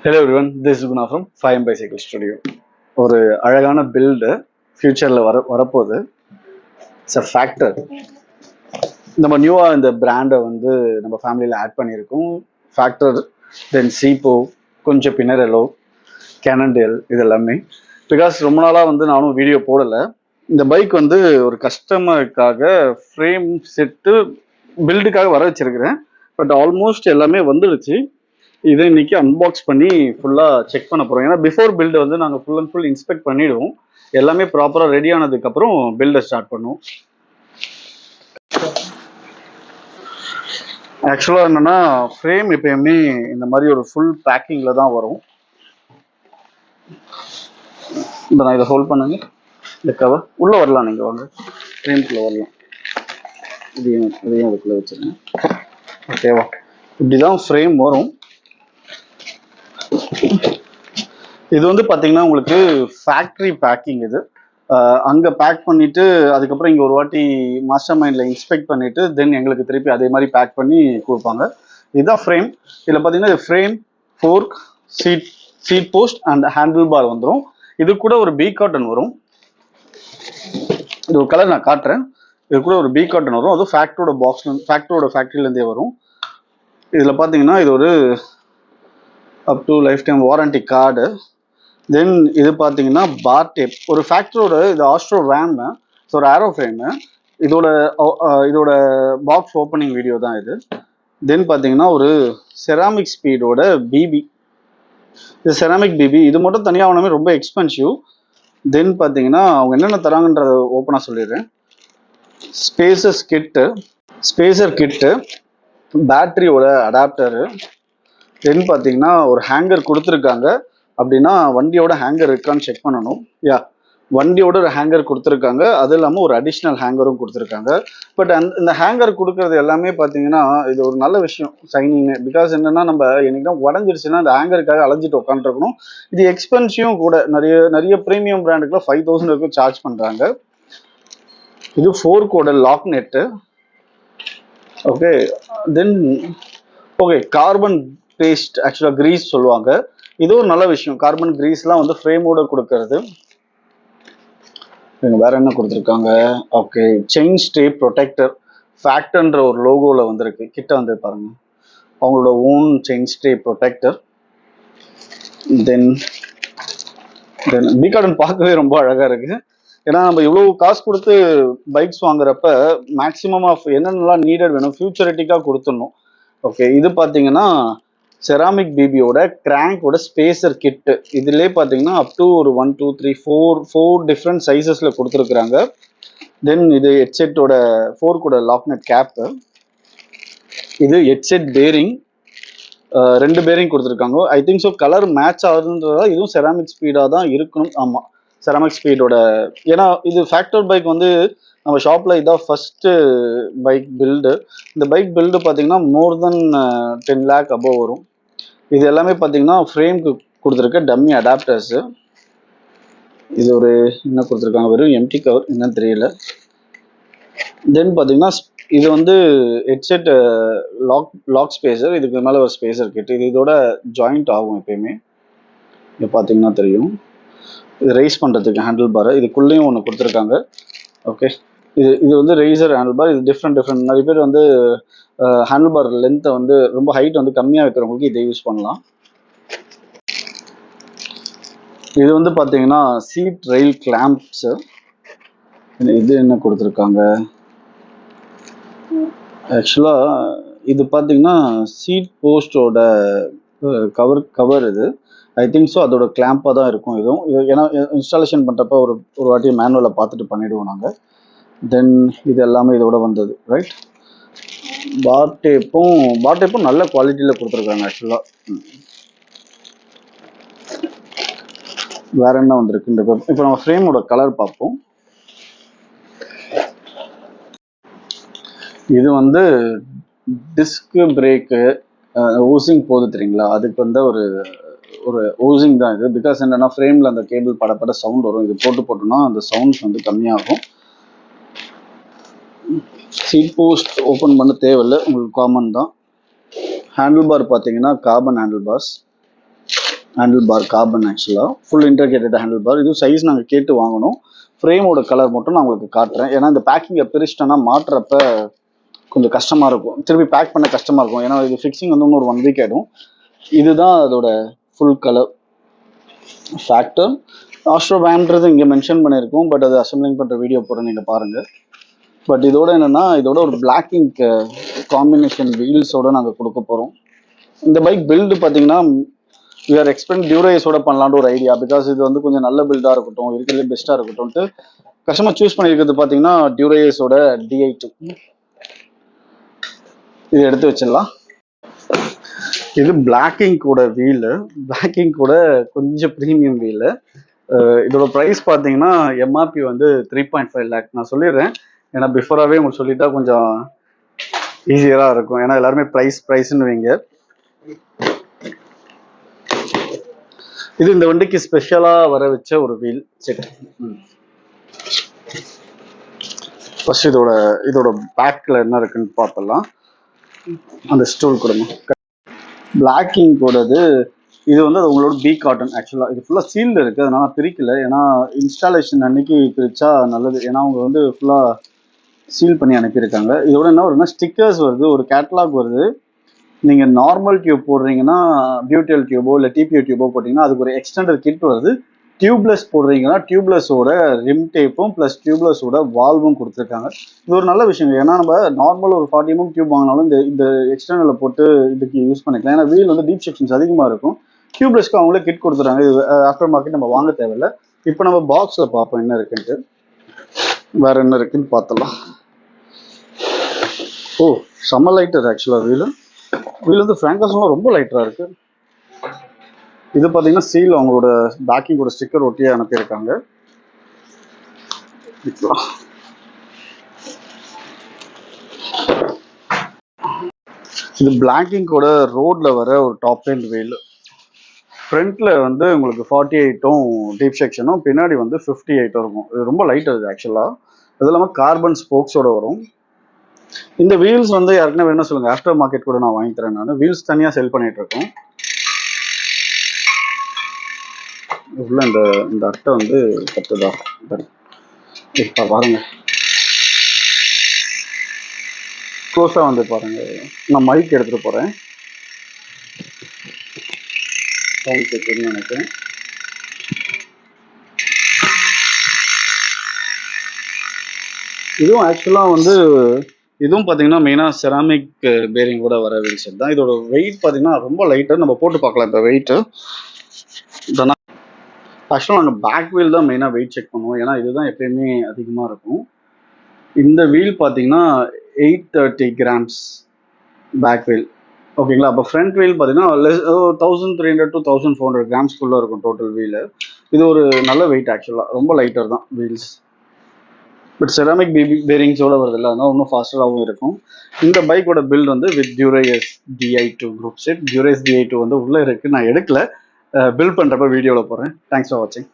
Hello everyone, this is Guna from 5M Bicycle Studio. ஒரு அழகான build ஃபியூச்சரில் வரப்போகுது. It's a factor. நம்ம நியூவாக இந்த பிராண்டை வந்து நம்ம ஃபேமிலியில் ஆட் பண்ணியிருக்கோம். ஃபேக்டர், தென் சீப்போ, கொஞ்சம் பினரெலோ, கேனன்டேல், இது எல்லாமே. பிகாஸ் ரொம்ப நாளாக வந்து நானும் வீடியோ போடலை. இந்த பைக் வந்து ஒரு கஸ்டமருக்காக ஃப்ரேம் செட்டு பில்டுக்காக வர வச்சிருக்கிறேன். பட் ஆல்மோஸ்ட் எல்லாமே வந்துடுச்சு. இதை இன்னைக்கு அன்பாக்ஸ் பண்ணி ஃபுல்லாக செக் பண்ண போகிறோம். ஏன்னா பிஃபோர் பில்டு வந்து நாங்கள் ஃபுல் அண்ட் ஃபுல் இன்ஸ்பெக்ட் பண்ணிவிடுவோம். எல்லாமே ப்ராப்பராக ரெடி ஆனதுக்கப்புறம் பில்டை ஸ்டார்ட் பண்ணுவோம். ஆக்சுவலாக என்னென்னா ஃப்ரேம் எப்பயுமே இந்த மாதிரி ஒரு ஃபுல் பேக்கிங்கில் தான் வரும். இந்த நான் இதை ஹோல்ட் பண்ணுங்க. இந்த கவர் உள்ளே வரலாம், நீங்கள் வாங்க ஃப்ரேம்குள்ளே வரலாம். இதையும் அதுக்குள்ளே வச்சுருங்க. ஓகேவா? இப்படி தான் ஃப்ரேம் வரும். இது வந்து பார்த்தீங்கன்னா உங்களுக்கு ஃபேக்ட்ரி பேக்கிங். இது அங்கே பேக் பண்ணிவிட்டு அதுக்கப்புறம் இங்கே ஒரு வாட்டி மாஸ்டர் மைண்டில் இன்ஸ்பெக்ட் பண்ணிவிட்டு தென் எங்களுக்கு திருப்பி அதே மாதிரி பேக் பண்ணி கொடுப்பாங்க. இதுதான் ஃப்ரேம். இதில் பார்த்தீங்கன்னா இது frame, fork, seat post and handle bar வந்துடும். இது கூட ஒரு பி காட்டன் வரும். இது ஒரு கலர் நான் காட்டுறேன். இது கூட ஒரு பி காட்டன் வரும். அதுவும் ஃபேக்டரியோட ஃபேக்ட்ரியிலேருந்தே வரும். இதில் பார்த்தீங்கன்னா இது ஒரு up to lifetime warranty card. Then இது பார்த்தீங்கன்னா பார் டேப். ஒரு ஃபேக்டரியோட இது ஆஸ்ட்ரோ ரேம், ஒரு ஏரோ ஃப்ரேமு. இதோட பாக்ஸ் ஓப்பனிங் வீடியோ தான் இது. தென் பார்த்தீங்கன்னா ஒரு செராமிக் ஸ்பீடோட பிபி. இது செராமிக் பிபி. இது மட்டும் தனியாக ஆகணுமே ரொம்ப எக்ஸ்பென்சிவ். தென் பார்த்தீங்கன்னா அவங்க என்னென்ன தராங்கன்றத ஓப்பனாக சொல்லிடுறேன். ஸ்பேசர் கிட்டு, பேட்டரியோட அடாப்டரு. தென் பார்த்தீங்கன்னா ஒரு ஹேங்கர் கொடுத்துருக்காங்க. அப்படின்னா வண்டியோட ஹேங்கர் இருக்கான்னு செக் பண்ணணும். வண்டியோட ஒரு ஹேங்கர் கொடுத்துருக்காங்க. அது இல்லாமல் ஒரு அடிஷ்னல் ஹேங்கரும் கொடுத்துருக்காங்க. பட் இந்த ஹேங்கர் கொடுக்கறது எல்லாமே பார்த்தீங்கன்னா இது ஒரு நல்ல விஷயம், சைனிங். பிகாஸ் என்னன்னா நம்ம என்னைக்கு தான் உடஞ்சிருச்சுன்னா அந்த ஹேங்கருக்காக அலைஞ்சிட்டு உட்காந்துருக்கணும். இது எக்ஸ்பென்சிவும் கூட. நிறைய ப்ரீமியம் பிராண்டுக்குலாம் 5000 வரைக்கும் சார்ஜ் பண்ணுறாங்க. இது 4 lock nut. Okay carbon paste, ஆக்சுவலாக கிரீஸ் சொல்லுவாங்க. இது ஒரு நல்ல விஷயம். கார்பன் கிரீஸ்லாம் வந்து ஃப்ரேமோட கொடுக்கறது. வேற என்ன கொடுத்துருக்காங்க? Okay, chain stay protector. ஃபேக்டர்ன்ற ஒரு லோகோவில் வந்திருக்கு. கிட்ட வந்து பாருங்க, அவங்களோட own chain stay protector. Then பி கார்டன் பார்க்கவே ரொம்ப அழகாக இருக்கு. ஏன்னா நம்ம இவ்வளோ காசு கொடுத்து பைக்ஸ் வாங்குறப்ப மேக்ஸிமம் ஆஃப் என்னென்னலாம் நீடட் வேணும் ஃபியூச்சரிட்டிக்காக கொடுத்துடணும். ஓகே, இது பார்த்தீங்கன்னா செராமிக் பிபியோட கிராங்கோட ஸ்பேசர் கிட்டு. இதுலேயே பார்த்தீங்கன்னா அப் டு ஒரு 1 2 3 4 டிஃப்ரெண்ட் சைஸஸில் கொடுத்துருக்குறாங்க. தென் இது ஹெட்செட்டோட 4 லாக்நெட் கேப்பு. இது ஹெட்செட் பேரிங், 2 பேரிங் கொடுத்துருக்காங்க. I think so colour match ஆகுதுன்றதா. இதுவும் செராமிக் ஸ்பீடாக தான் இருக்கணும். ஆமாம், செராமிக் ஸ்பீடோட. ஏன்னா இது ஃபேக்டர் பைக் வந்து நம்ம ஷாப்பில் இதான் ஃபஸ்ட்டு பைக் பில்டு. இந்த பைக் பில்டு பார்த்தீங்கன்னா மோர் தென் 10 lakh அபோவ் வரும். இது எல்லாமே பார்த்தீங்கன்னா ஃப்ரேம்க்கு கொடுத்துருக்க டம்மி அடாப்டர்ஸு. இது ஒரு என்ன கொடுத்துருக்காங்க, வெறும் எம்டி கவர், என்னன்னு தெரியல. தென் பார்த்தீங்கன்னா இது வந்து ஹெட்செட் லாக் ஸ்பேசர். இதுக்கு மேலே ஒரு ஸ்பேசர் கிட். இது இதோட ஜாயிண்ட் ஆகும் எப்பயுமே. இது பார்த்தீங்கன்னா தெரியும். இது ரைஸ் பண்ணுறதுக்கு ஹேண்டில் பார். இதுக்குள்ளேயும் ஒன்று கொடுத்துருக்காங்க. ஓகே, இது வந்து ரேசர் ஹேண்டில் பார். இது டிஃப்ரெண்ட் நிறைய பேர் வந்து ஹேண்டில் பார் லென்த்தை வந்து ரொம்ப ஹைட் வந்து கம்மியாக வைக்கிறவங்களுக்கு இதை யூஸ் பண்ணலாம். இது வந்து பார்த்தீங்கன்னா சீட் ரெயில் கிளாம்ப்ஸு. இது என்ன கொடுத்துருக்காங்க? ஆக்சுவலாக இது பார்த்தீங்கன்னா சீட் போஸ்டோட கவர். இது ஐ திங்க் ஸோ அதோட கிளாம்பாக தான் இருக்கும். இது ஏன்னா இன்ஸ்டாலேஷன் பண்ணுறப்ப ஒரு வாட்டி மேனுவலில் பார்த்துட்டு பண்ணிவிடுவோம் நாங்கள். தென் இது எல்லாமே இதோட வந்தது, ரைட். பார் டேப்பும் நல்ல குவாலிட்டியில் கொடுத்துருக்காங்க ஆக்சுவலாக. வேற என்ன வந்திருக்கு? இப்போ நம்ம ஃப்ரேமோட கலர் பார்ப்போம். இது வந்து டிஸ்க் பிரேக்கு ஊசிங் போகுது தெரியுங்களா, அதுக்கு வந்து ஒரு ஊசிங் தான் இது. பிகாஸ் என்னன்னா ஃப்ரேமில் அந்த கேபிள் படப்பட சவுண்ட் வரும். இது போட்டோம்னா அந்த சவுண்ட்ஸ் வந்து கம்மியாகும். சீட் போஸ்ட் ஓப்பன் பண்ண தேவையில்லை, உங்களுக்கு காமன் தான். ஹேண்டில் பார் பார்த்தீங்கன்னா carbon handle bars. Handle bar carbon ஆக்சுவலாக ஃபுல் இன்டர்கேட்டட் ஹேண்டில் பார். இது சைஸ் நாங்கள் கேட்டு வாங்கணும். ஃப்ரேமோட கலர் மட்டும் நான் உங்களுக்கு காட்டுறேன். ஏன்னா இந்த பேக்கிங்கை பிரிச்சிட்டேன்னா மாட்டுறப்ப கொஞ்சம் கஷ்டமாக இருக்கும், திருப்பி பேக் பண்ண கஷ்டமாக இருக்கும். ஏன்னா இது ஃபிக்ஸிங் வந்து இன்னும் ஒரு 1 வீக் ஆகிடும். இதுதான் அதோட ஃபுல் கலர். ஃபேக்டர் ஆஸ்ட்ரோ வேம்ன்றது இங்கே மென்ஷன் பண்ணியிருக்கோம், பட் அது அசம்பிளிங் பண்ணுற வீடியோ போகிறேன், நீங்கள் பாருங்கள். பட் இதோட என்னென்னா இதோட ஒரு பிளாக் இங்க் காம்பினேஷன் வீல்ஸோட நாங்கள் கொடுக்க போகிறோம். இந்த பைக் பில்டு பார்த்தீங்கன்னா வி ஆர் எக்ஸ்பெக்ட் டியூரேஸோட பண்ணலான்னு ஒரு ஐடியா. பிகாஸ் இது வந்து கொஞ்சம் நல்ல பில்டாக இருக்கட்டும், இருக்கிறதுலே பெஸ்ட்டாக இருக்கட்டும்ட்டு கஸ்டமர் சூஸ் பண்ணியிருக்கிறது பார்த்தீங்கன்னா டியூரேஸோட DI2. இது எடுத்து வச்சிடலாம். இது பிளாக்கிங் கூட வீலு, பிளாக்கிங் கூட கொஞ்சம் ப்ரீமியம் வீலு. இதோட ப்ரைஸ் பார்த்தீங்கன்னா MRP வந்து 3.5 lakh. நான் சொல்லிடுறேன், ஏன்னா பிஃபோராகவே உங்களுக்கு சொல்லிட்டா கொஞ்சம் ஈஸியராக இருக்கும். ஏன்னா எல்லாருமே ப்ரைஸ்ன்னு வைங்க. இது இந்த வண்டிக்கு ஸ்பெஷலாக வர வச்ச ஒரு வீல் செட். ஃபர்ஸ்ட் இதோட பேக்கில் என்ன இருக்குன்னு பார்த்துடலாம். அந்த ஸ்டூல் கொடுங்க. பிளாக்கிங் கூடது இது வந்து அது உங்களோட பி காட்டன். ஆக்சுவலாக இது ஃபுல்லாக சீல்டு இருக்குது, அதனால நான் பிரிக்கல. ஏன்னா இன்ஸ்டாலேஷன் அன்னைக்கு பிரித்தா நல்லது, ஏன்னா அவங்க வந்து ஃபுல்லாக சீல் பண்ணி அனுப்பியிருக்காங்க. இதோட என்ன வருதுன்னா ஸ்டிக்கர்ஸ் வருது, ஒரு கேட்லாக் வருது. நீங்கள் நார்மல் டியூப் போடுறீங்கன்னா பியூட்டிஎல் டியூபோ இல்லை TPO டியூபோ போட்டிங்கன்னா அதுக்கு ஒரு எக்ஸ்டெண்டர் கிட் வருது. டியூப்லெஸ் போடுறீங்கன்னா டியூப்லெஸோட ரிம் டேப்பும் ப்ளஸ் டியூப்லெஸோட வால்வும் கொடுத்துருக்காங்க. இது ஒரு நல்ல விஷயம். ஏன்னா நம்ம நார்மல் ஒரு 40 mm டியூப் வாங்கினாலும் இந்த எக்ஸ்டர்னலில் போட்டு இதுக்கு யூஸ் பண்ணிக்கலாம். ஏன்னா வீல் வந்து டீப் செக்ஷன்ஸ் அதிகமாக இருக்கும். டியூப்லெஸ்க்கு அவங்களே கிட் கொடுத்துறாங்க. இது ஆஃப்டர் மார்க்கெட் நம்ம வாங்க தேவையில்லை. இப்போ நம்ம பாக்ஸில் பார்ப்போம் என்ன இருக்குன்ட்டு. வேற என்ன இருக்குன்னு பார்த்தலாம். ஓ, செம்ம லைட்டர் ஆக்சுவலாக வீல் வந்து ஃப்ராங்கர்ஸ்லாம் ரொம்ப லைட்டராக இருக்குது. இது பார்த்தீங்கன்னா சீல் அவங்களோட பேக்கிங்கோட ஸ்டிக்கர் ஒட்டியே அனுப்பியிருக்காங்க. இது பிளாக்கிங்கோட ரோட்ல வர ஒரு டாப் எண்ட் வீல். ஃப்ரண்ட்ல வந்து உங்களுக்கு 48 டீப் செக்ஷனும், பின்னாடி வந்து 58 இருக்கும். இது ரொம்ப லைட் அது ஆக்சுவலாக. அது இல்லாமல் கார்பன் ஸ்போக்ஸோட வரும். இந்த வீல்ஸ் வந்து யாருக்குன்னா வேணும் சொல்லுங்க, ஆஃப்டர் மார்க்கெட் கூட நான் வாங்கி தரேன். நான் வீல்ஸ் தனியாக செல் பண்ணிட்டு இருக்கோம். உள்ள இந்த அட்டை வந்து கத்துதா பாருங்க, க்ளோஸா வந்து பாருங்க. நான் மைக் எடுத்துட்டு போறேன், நினைக்கிறேன். இதுவும் ஆக்சுவலாக வந்து இதுவும் பார்த்தீங்கன்னா மெயினாக செராமிக் பேரிங் கூட வர வீல் செட் தான். இதோட வெயிட் பார்த்தீங்கன்னா ரொம்ப லைட்டாக, நம்ம போட்டு பார்க்கலாம் இப்போ வெயிட்டு. ஆக்சுவலாக நாங்கள் பேக் வீல் தான் மெயினாக வெயிட் செக் பண்ணுவோம், ஏன்னா இதுதான் எப்பயுமே அதிகமாக இருக்கும். இந்த வீல் பார்த்தீங்கன்னா 830 grams பேக் வீல், ஓகேங்களா. அப்போ ஃப்ரண்ட் வீல் பார்த்தீங்கன்னா 1300 to 1400 grams இருக்கும் டோட்டல் வீலு. இது ஒரு நல்ல வெயிட் ஆக்சுவலாக, ரொம்ப லைட்டர் தான் வீல்ஸ். பட் செராமிக் பேரிங்ஸோட வருதில்ல, அதனால இன்னும் ஃபாஸ்டராகவும் இருக்கும். இந்த பைக்கோட பில்ட் வந்து with Dura Ace DI2 groupset. Dura Ace DI2 வந்து உள்ளே இருக்குது, நான் எடுக்கல. பில்ட் பண்ணுறப்ப வீடியோவில் போகிறேன். தேங்க்ஸ் ஃபார் வாட்சிங்.